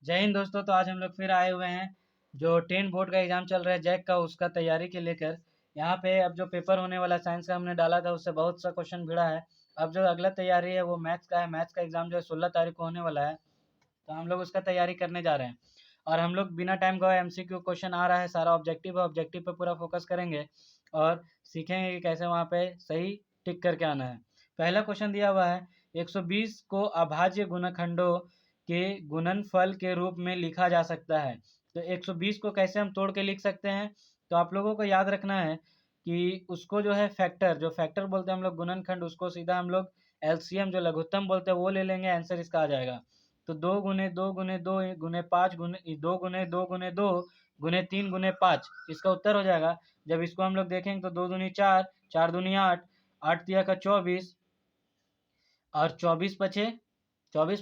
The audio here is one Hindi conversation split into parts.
जय हिंद दोस्तों। तो आज हम लोग फिर आए हुए हैं जो 10 बोर्ड का एग्ज़ाम चल रहा है जैक का, उसका तैयारी के लेकर। यहाँ पे अब जो पेपर होने वाला साइंस का हमने डाला था उससे बहुत सा क्वेश्चन भिड़ा है। अब जो अगला तैयारी है वो मैथ्स का है। मैथ्स का एग्ज़ाम जो है 16 तारीख को होने वाला है, तो हम लोग उसका तैयारी करने जा रहे हैं। और हम लोग बिना टाइम गवाए MCQ क्वेश्चन आ रहा है, सारा ऑब्जेक्टिव है, ऑब्जेक्टिव पे पूरा फोकस करेंगे और सीखेंगे कि कैसे वहाँ पे सही टिक करके आना है। पहला क्वेश्चन दिया हुआ है, 120 को अभाज्य गुणनखंडों के गुणनफल के रूप में लिखा जा सकता है। तो 120 को कैसे हम तोड़ के लिख सकते हैं, तो आप लोगों को याद रखना है कि उसको जो है फैक्टर, जो फैक्टर बोलते हैं हम लोग गुणनखंड, उसको सीधा हम लोग LCM जो लघुत्तम बोलते हैं वो ले लेंगे, आंसर इसका आ जाएगा। तो 2 गुने 2 गुने 2 गुने 5 गुने 2 गुने 2 गुने 2 गुने 3 गुने 5 इसका उत्तर हो जाएगा। जब इसको हम लोग देखेंगे तो 2 दूनी 4, 4 दूनी 8, 8 तिया का 24 और 24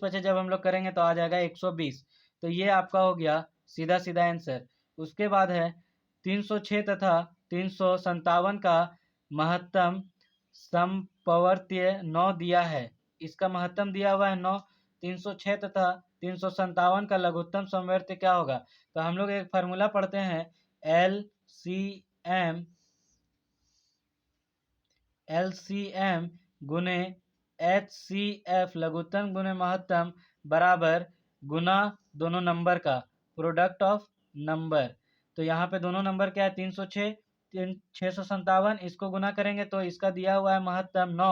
बचे जब हम लोग करेंगे तो आ जाएगा 120। तो ये आपका हो गया सीधा सीधा आंसर। उसके बाद है 306 तथा 357 का महत्तम समपवर्त्य 9 दिया है। इसका महत्तम दिया हुआ है 9। 306 तथा 357 का लघुत्तम समवर्त्य क्या होगा, तो हम लोग एक फार्मूला पढ़ते हैं, LCM गुने HCF लघुत्तम गुने महत्तम बराबर गुना दोनों नंबर का प्रोडक्ट ऑफ नंबर। तो यहाँ पे दोनों नंबर क्या है, 306 657, इसको गुना करेंगे तो इसका दिया हुआ है महत्तम 9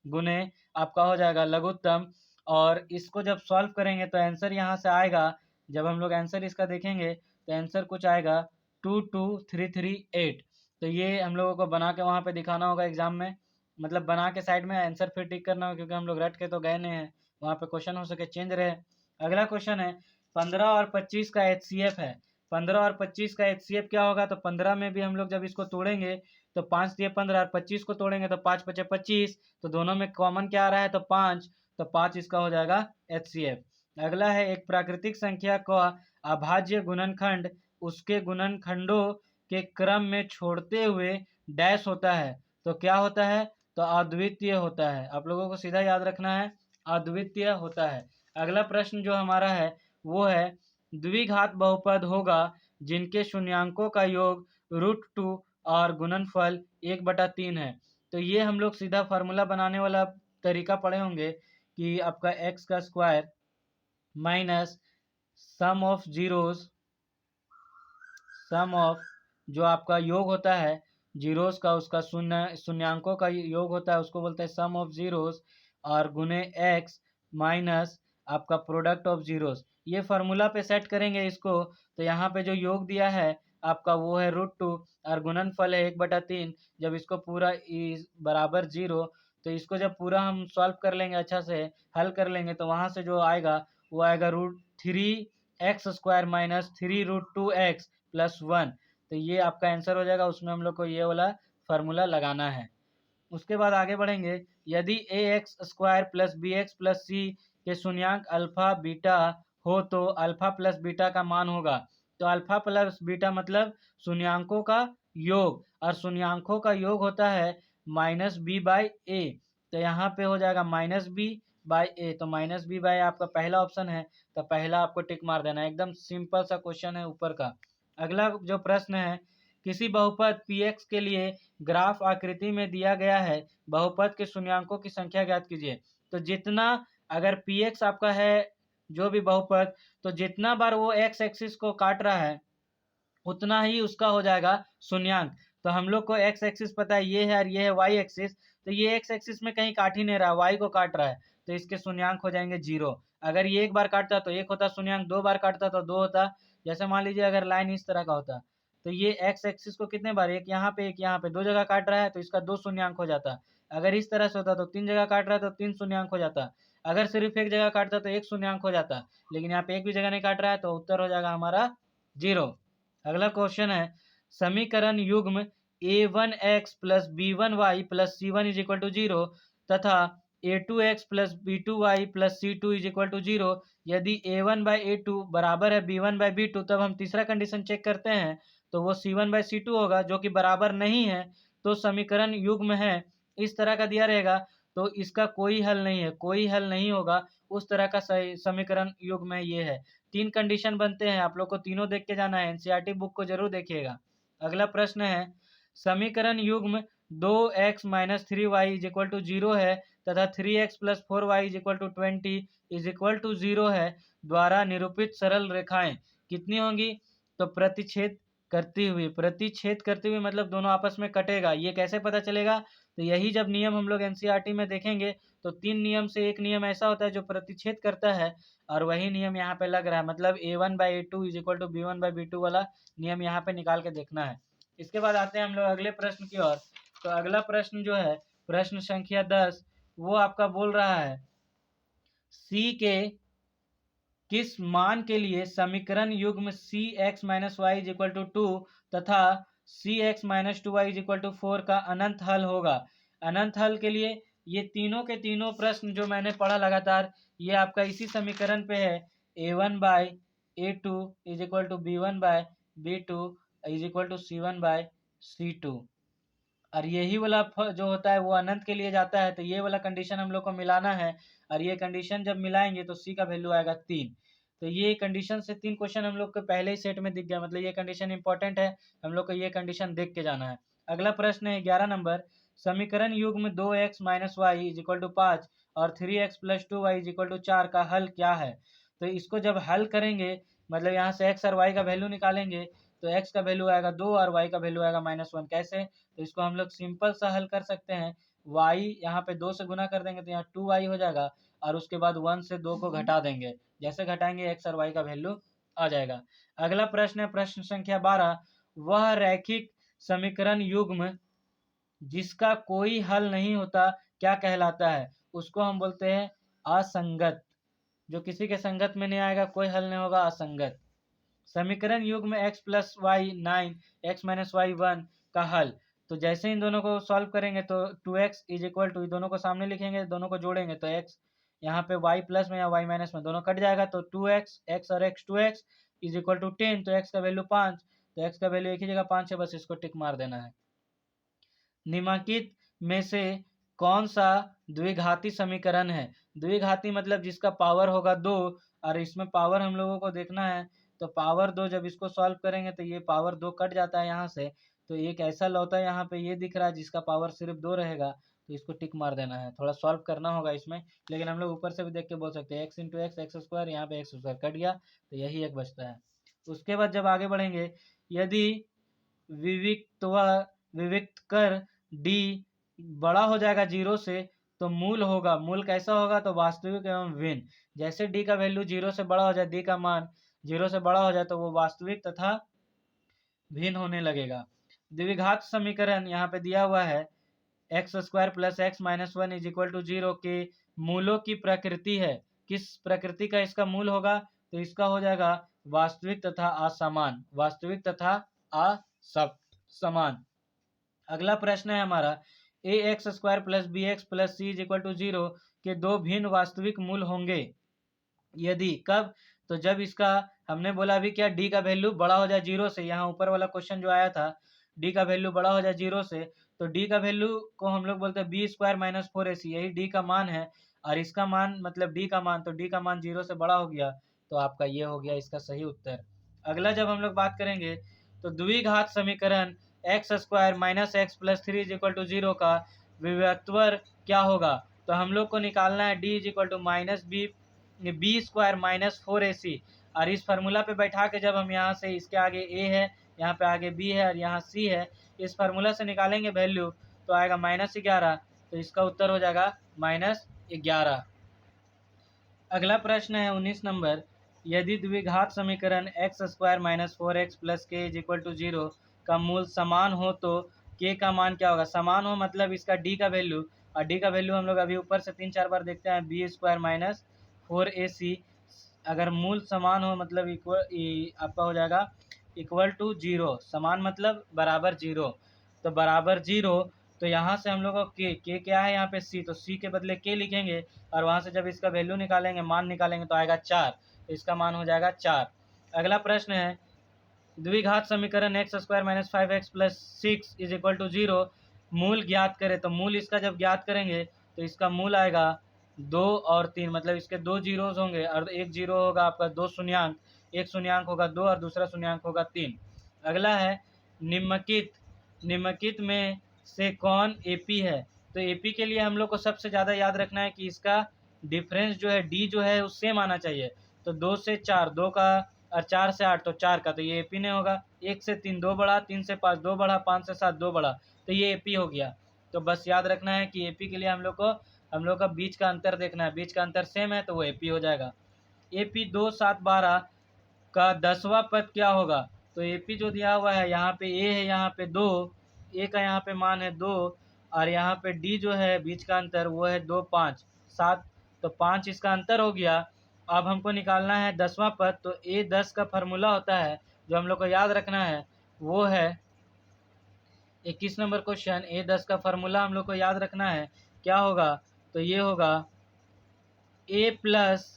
गुने आपका हो जाएगा लघुत्तम। और इसको जब सॉल्व करेंगे तो आंसर यहाँ से आएगा। जब हम लोग आंसर इसका देखेंगे तो आंसर कुछ आएगा 22338। तो ये हम लोगों को बना के वहाँ पे दिखाना होगा एग्जाम में, मतलब बना के साइड में आंसर फिर टिक करना हो, क्योंकि हम लोग रट के तो गए नहीं हैं, वहाँ पे क्वेश्चन हो सके चेंज रहे। अगला क्वेश्चन है 15 और 25 का HCF है। 15 और 25 का HCF क्या होगा, तो 15 में भी हम लोग जब इसको तोड़ेंगे तो 5 दिए 15 और 25 को तोड़ेंगे तो 5 बचे 25, तो दोनों में कॉमन क्या आ रहा है, तो 5, तो 5 इसका हो जाएगा HCF। अगला है एक प्राकृतिक संख्या का अभाज्य गुणनखंड उसके गुणनखंडों के क्रम में छोड़ते हुए डैश होता है, तो क्या होता है, तो अद्वितीय होता है। आप लोगों को सीधा याद रखना है, अद्वितीय होता है। अगला प्रश्न जो हमारा है वो है द्विघात बहुपद होगा जिनके शून्यांकों का योग √2 और गुणनफल 1/3 है। तो ये हम लोग सीधा फार्मूला बनाने वाला तरीका पढ़े होंगे कि आपका x का square minus sum of zeros, sum of जो आपका योग होता है जीरोस का, उसका शून्यांकों का योग होता है, उसको बोलते हैं सम ऑफ जीरोस, और गुने x माइनस आपका प्रोडक्ट ऑफ जीरोस। ये फार्मूला पे सेट करेंगे इसको, तो यहाँ पे जो योग दिया है आपका वो है √2 और गुणनफल है 1/3। जब इसको पूरा बराबर 0, तो इसको जब पूरा हम सॉल्व कर लेंगे, अच्छा से हल कर लेंगे, तो वहाँ से जो आएगा वो आएगा √3x² माइनस 3√2x प्लस 1। तो ये आपका आंसर हो जाएगा। उसमें हम लोग को ये वाला फार्मूला लगाना है। उसके बाद आगे बढ़ेंगे, यदि ax² plus bx plus c के शून्यांक अल्फा बीटा हो तो अल्फा प्लस बीटा का मान होगा। तो अल्फा प्लस बीटा मतलब शून्यांकों का योग, और शून्यांकों का योग होता है -b/a। तो यहाँ पे हो जाएगा -b/a। तो -b/a आपका पहला ऑप्शन है, तो पहला आपको टिक मार देना है। एकदम सिंपल सा क्वेश्चन है ऊपर का। अगला जो प्रश्न है, किसी बहुपद px के लिए ग्राफ आकृति में दिया गया है, बहुपद के शून्यांकों की संख्या ज्ञात कीजिए। तो जितना अगर px आपका है जो भी बहुपद, तो जितना बार वो x एक्सिस को काट रहा है उतना ही उसका हो जाएगा शून्यांक। तो हम लोग को x एक्सिस पता है ये है और ये है y एक्सिस, तो ये x एक्सिस में कहीं काट ही नहीं रहा, y को काट रहा है, तो इसके शून्यांक हो जाएंगे 0। अगर ये एक बार काटता तो 1 होता शून्यांक, 2 बार काटता तो 2 होता। जैसे मान लीजिए अगर लाइन इस तरह का होता, तो ये x एक्सिस को कितने बार, एक यहाँ पे एक यहाँ पे, 2 जगह काट रहा है तो इसका 2 शून्यांक हो जाता। अगर इस तरह से होता तो 3 जगह काट रहा है तो 3 शून्यांक हो जाता। अगर सिर्फ एक जगह काटता तो 1 शून्यांक हो जाता, लेकिन यहाँ पे एक भी जगह नहीं काट रहा है, तो उत्तर हो जाएगा हमारा 0। अगला क्वेश्चन है, समीकरण युग्म a1x plus b1y plus c1 is equal to 0 तथा a2x plus b2y plus c2 is equal to 0 यदि a1/a2 बराबर है b1/b2, तब हम तीसरा कंडीशन चेक करते हैं, तो वो c1/c2 होगा, जो कि बराबर नहीं है, तो समीकरण युग्म है इस तरह का दिया रहेगा, तो इसका कोई हल नहीं है, कोई हल नहीं होगा, उस तरह का समीकरण युग्म है ये है। तीन कंडीशन बनते हैं, आप लोग को तीनों देख के जाना है, एनसीईआरटी बुक को जरूर देखिएगा। अगला प्रश्न है, समीकरण युग्म 2x minus 3y is equal to 0 है तथा 3x plus 4y is equal to 20 is equal to 0 है द्वारा निरूपित सरल रेखाएं कितनी होंगी? तो प्रतिच्छेद करती हुई मतलब दोनों आपस में कटेगा। ये कैसे पता चलेगा? तो यही जब नियम हम लोग एनसीईआरटी में देखेंगे तो तीन नियम से एक नियम ऐसा होता है जो प्रतिच्छेद करता है, और वही नियम यहाँ पे लग रहा है, मतलब a1/a2 is equal to b1/b2 वाला नियम यहाँ पे निकाल के देखना है। इसके बाद आते हैं हम लोग अगले प्रश्न की ओर। तो अगला प्रश्न जो है प्रश्न संख्या 10, वो आपका बोल रहा है c के किस मान के लिए समीकरण युग्म C X minus Y is equal to 2 तथा C X minus 2 Y is equal to 4 का अनंत हल होगा? अनंत हल के लिए ये तीनों के तीनों प्रश्न जो मैंने पढ़ा लगातार, ये आपका इसी समीकरण पे है, a1/a2 is equal to b1/b2 is equal to c1/c2। और यही वाला जो होता है वो अनंत के लिए जाता है, तो ये वाला कंडीशन हम लोग को मिलाना है, और ये कंडीशन जब मिलाएंगे तो सी का वैल्यू आएगा 3। तो ये कंडीशन से 3 क्वेश्चन हम लोग को पहले ही सेट में दिख गया, मतलब ये कंडीशन इंपॉर्टेंट है, हम लोग को ये कंडीशन देख के जाना है। अगला प्रश्न है 11 नंबर, समीकरण युग्म 2x minus Y is equal to 5 और 3x plus 2y is equal to 4 का हल क्या है? तो इसको जब हल करेंगे, मतलब यहाँ से x और y का वैल्यू निकालेंगे, तो x का वैल्यू आएगा 2 और y का वैल्यू आएगा -1। कैसे? तो इसको हम लोग सिंपल सा हल कर सकते हैं, y यहाँ पे 2 से गुना कर देंगे तो यहाँ 2y हो जाएगा, और उसके बाद 1 से 2 को घटा देंगे, जैसे घटाएंगे x और y का वैल्यू आ जाएगा। अगला प्रश्न है प्रश्न संख्या 12, वह रैखिक समीकरण युग्म जिसका कोई हल नहीं होता क्या कहलाता है? उसको हम बोलते हैं असंगत। जो किसी के संगत में नहीं आएगा, कोई हल नहीं होगा, असंगत। समीकरण युग्म x plus y 9 x minus y 1 का हल, तो जैसे इन दोनों को सॉल्व करेंगे तो 2x इज इक्वल टू, दोनों को सामने लिखेंगे, दोनों को जोड़ेंगे तो x यहाँ पे y प्लस में या y माइनस में दोनों कट जाएगा, तो 2x x और x 2x is equal to 10, तो x का वैल्यू 5, तो x का वैल्यू एक ही जगह 5 है, बस इसको टिक मार देना है। निम्नलिखित में से कौन सा द्विघाती समीकरण है? द्विघाती मतलब जिसका पावर होगा 2, और इसमें पावर हम लोगों को देखना है, तो पावर 2 जब इसको सॉल्व करेंगे तो ये पावर 2 कट जाता है यहाँ से, तो एक ऐसा लौता यहाँ पे ये दिख रहा है जिसका पावर सिर्फ 2 रहेगा, तो इसको टिक मार देना है। थोड़ा सॉल्व करना होगा इसमें, लेकिन हम लोग ऊपर से भी देख के बोल सकते हैं x into x x square, यहाँ पे एक्स स्क्वायर कट गया, तो यही एक बचता है। उसके बाद जब आगे बढ़ेंगे, यदि विविक्त कर d बड़ा हो जाएगा 0 से, तो मूल होगा, मूल कैसा होगा? तो वास्तविक एवं भिन्न। जैसे d का वैल्यू 0 से बड़ा हो जाए, d का मान 0 से बड़ा हो जाए, तो वो वास्तविक तथा भिन्न होने लगेगा। द्विघात समीकरण यहाँ पे दिया हुआ है, x square plus x minus 1 is equal to 0 के मूलों की प्रकृति है, किस प्रकृति का इसका मूल होगा? तो इसका हो जाएगा वास्तविक तथा असमान, वास्तविक तथा असमान। अगला प्रश्न है हमारा, A X square plus B X plus C is equal to 0 के दो भिन्न वास्तविक मूल होंगे यदि, कब? तो जब इसका हमने बोला अभी क्या, डी का वैल्यू बड़ा हो जाए 0 से, यहाँ ऊपर वाला क्वेश्चन जो आया था, डी का वैल्यू बड़ा हो जाए 0 से, तो डी का वैल्यू को हम लोग बोलते हैं बी स्क्वायर माइनस 4ac, यही डी का मान है, और इसका मान मतलब डी का मान, तो डी का मान 0 से बड़ा हो गया, तो आपका ये हो गया इसका सही उत्तर। अगला जब हम लोग बात करेंगे, तो द्विघात समीकरण x square minus x plus 3 is equal to 0 का विभक्तवर क्या होगा? तो हम लोग को निकालना है D is equal to minus b square minus 4ac, और इस फार्मूला पे बैठा के जब हम यहाँ से, इसके आगे a है, यहाँ पे आगे b है और यहाँ c है, इस फार्मूला से निकालेंगे वैल्यू, तो आएगा -11, तो इसका उत्तर हो जाएगा -11। अगला प्रश्न है 19 नंबर, यदि द्विघात समीकरण x square minus 4x plus के इज इक्वल टू 0 का मूल समान हो तो k का मान क्या होगा? समान हो मतलब इसका d का वैल्यू, और d का वैल्यू हम लोग अभी ऊपर से 3-4 बार देखते हैं, बी स्क्वायर माइनस 4ac, अगर मूल समान हो मतलब आपका हो जाएगा इक्वल टू 0, समान मतलब बराबर 0, तो बराबर 0, तो यहाँ से हम लोग को के क्या है यहाँ पे c, तो c के बदले k लिखेंगे, और वहाँ से जब इसका वैल्यू निकालेंगे, मान निकालेंगे, तो आएगा 4, तो इसका मान हो जाएगा 4। अगला प्रश्न है, द्विघात समीकरण x square minus 5x plus 6 is equal to 0 मूल ज्ञात करें, तो मूल इसका जब ज्ञात करेंगे तो इसका मूल आएगा 2 और 3, मतलब इसके 2 जीरोज होंगे और एक जीरो होगा आपका 2 शून्यांक, एक शून्यांक होगा 2 और दूसरा शून्यांक होगा 3। अगला है निम्नलिखित निम्नलिखित में से कौन एपी है। तो एपी के लिए हम लोग को सबसे ज़्यादा याद रखना है कि इसका डिफरेंस जो है डी जो है उससे आना चाहिए। तो 2 से 4, 2 का और 4 से 8 तो 4 का, तो ये एपी नहीं होगा। 1 से 3 2 बढ़ा, 3 से 5 2 बढ़ा, 5 से 7 2 बढ़ा, तो ये एपी हो गया। तो बस याद रखना है कि एपी के लिए हम लोग का बीच का अंतर देखना है, बीच का अंतर सेम है तो वो एपी हो जाएगा। एपी 2 7 12 का 10वां पद क्या होगा। तो एपी जो दिया हुआ है यहाँ पे ए है, यहाँ पे 2, ए का यहाँ पे मान है 2 और यहाँ पे डी जो है बीच का अंतर वो है 2 5 7, तो 5 इसका अंतर हो गया। अब हमको निकालना है 10वां पद। तो ए 10 का फार्मूला होता है जो हम लोग को याद रखना है वो है 21 नंबर क्वेश्चन। ए 10 का फार्मूला हम लोग को याद रखना है, क्या होगा। तो ये होगा ए प्लस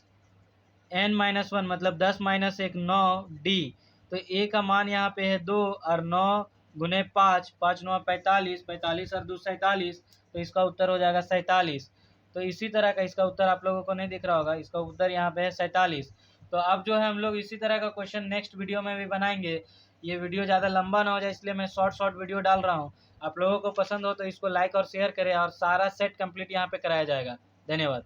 n माइनस 1, मतलब 10 माइनस 1 9 डी। तो ए का मान यहाँ पे है 2 और 9 गुने 5, 5 9 45, 45 और 2 47, तो इसका उत्तर हो जाएगा 47। तो इसी तरह का इसका उत्तर आप लोगों को नहीं दिख रहा होगा, इसका उत्तर यहाँ पे है 47। तो अब जो है हम लोग इसी तरह का क्वेश्चन नेक्स्ट वीडियो में भी बनाएंगे। ये वीडियो ज़्यादा लंबा ना हो जाए इसलिए मैं शॉर्ट वीडियो डाल रहा हूँ। आप लोगों को पसंद हो तो इसको लाइक और शेयर करें और सारा सेट कंप्लीट यहाँ पे कराया जाएगा। धन्यवाद।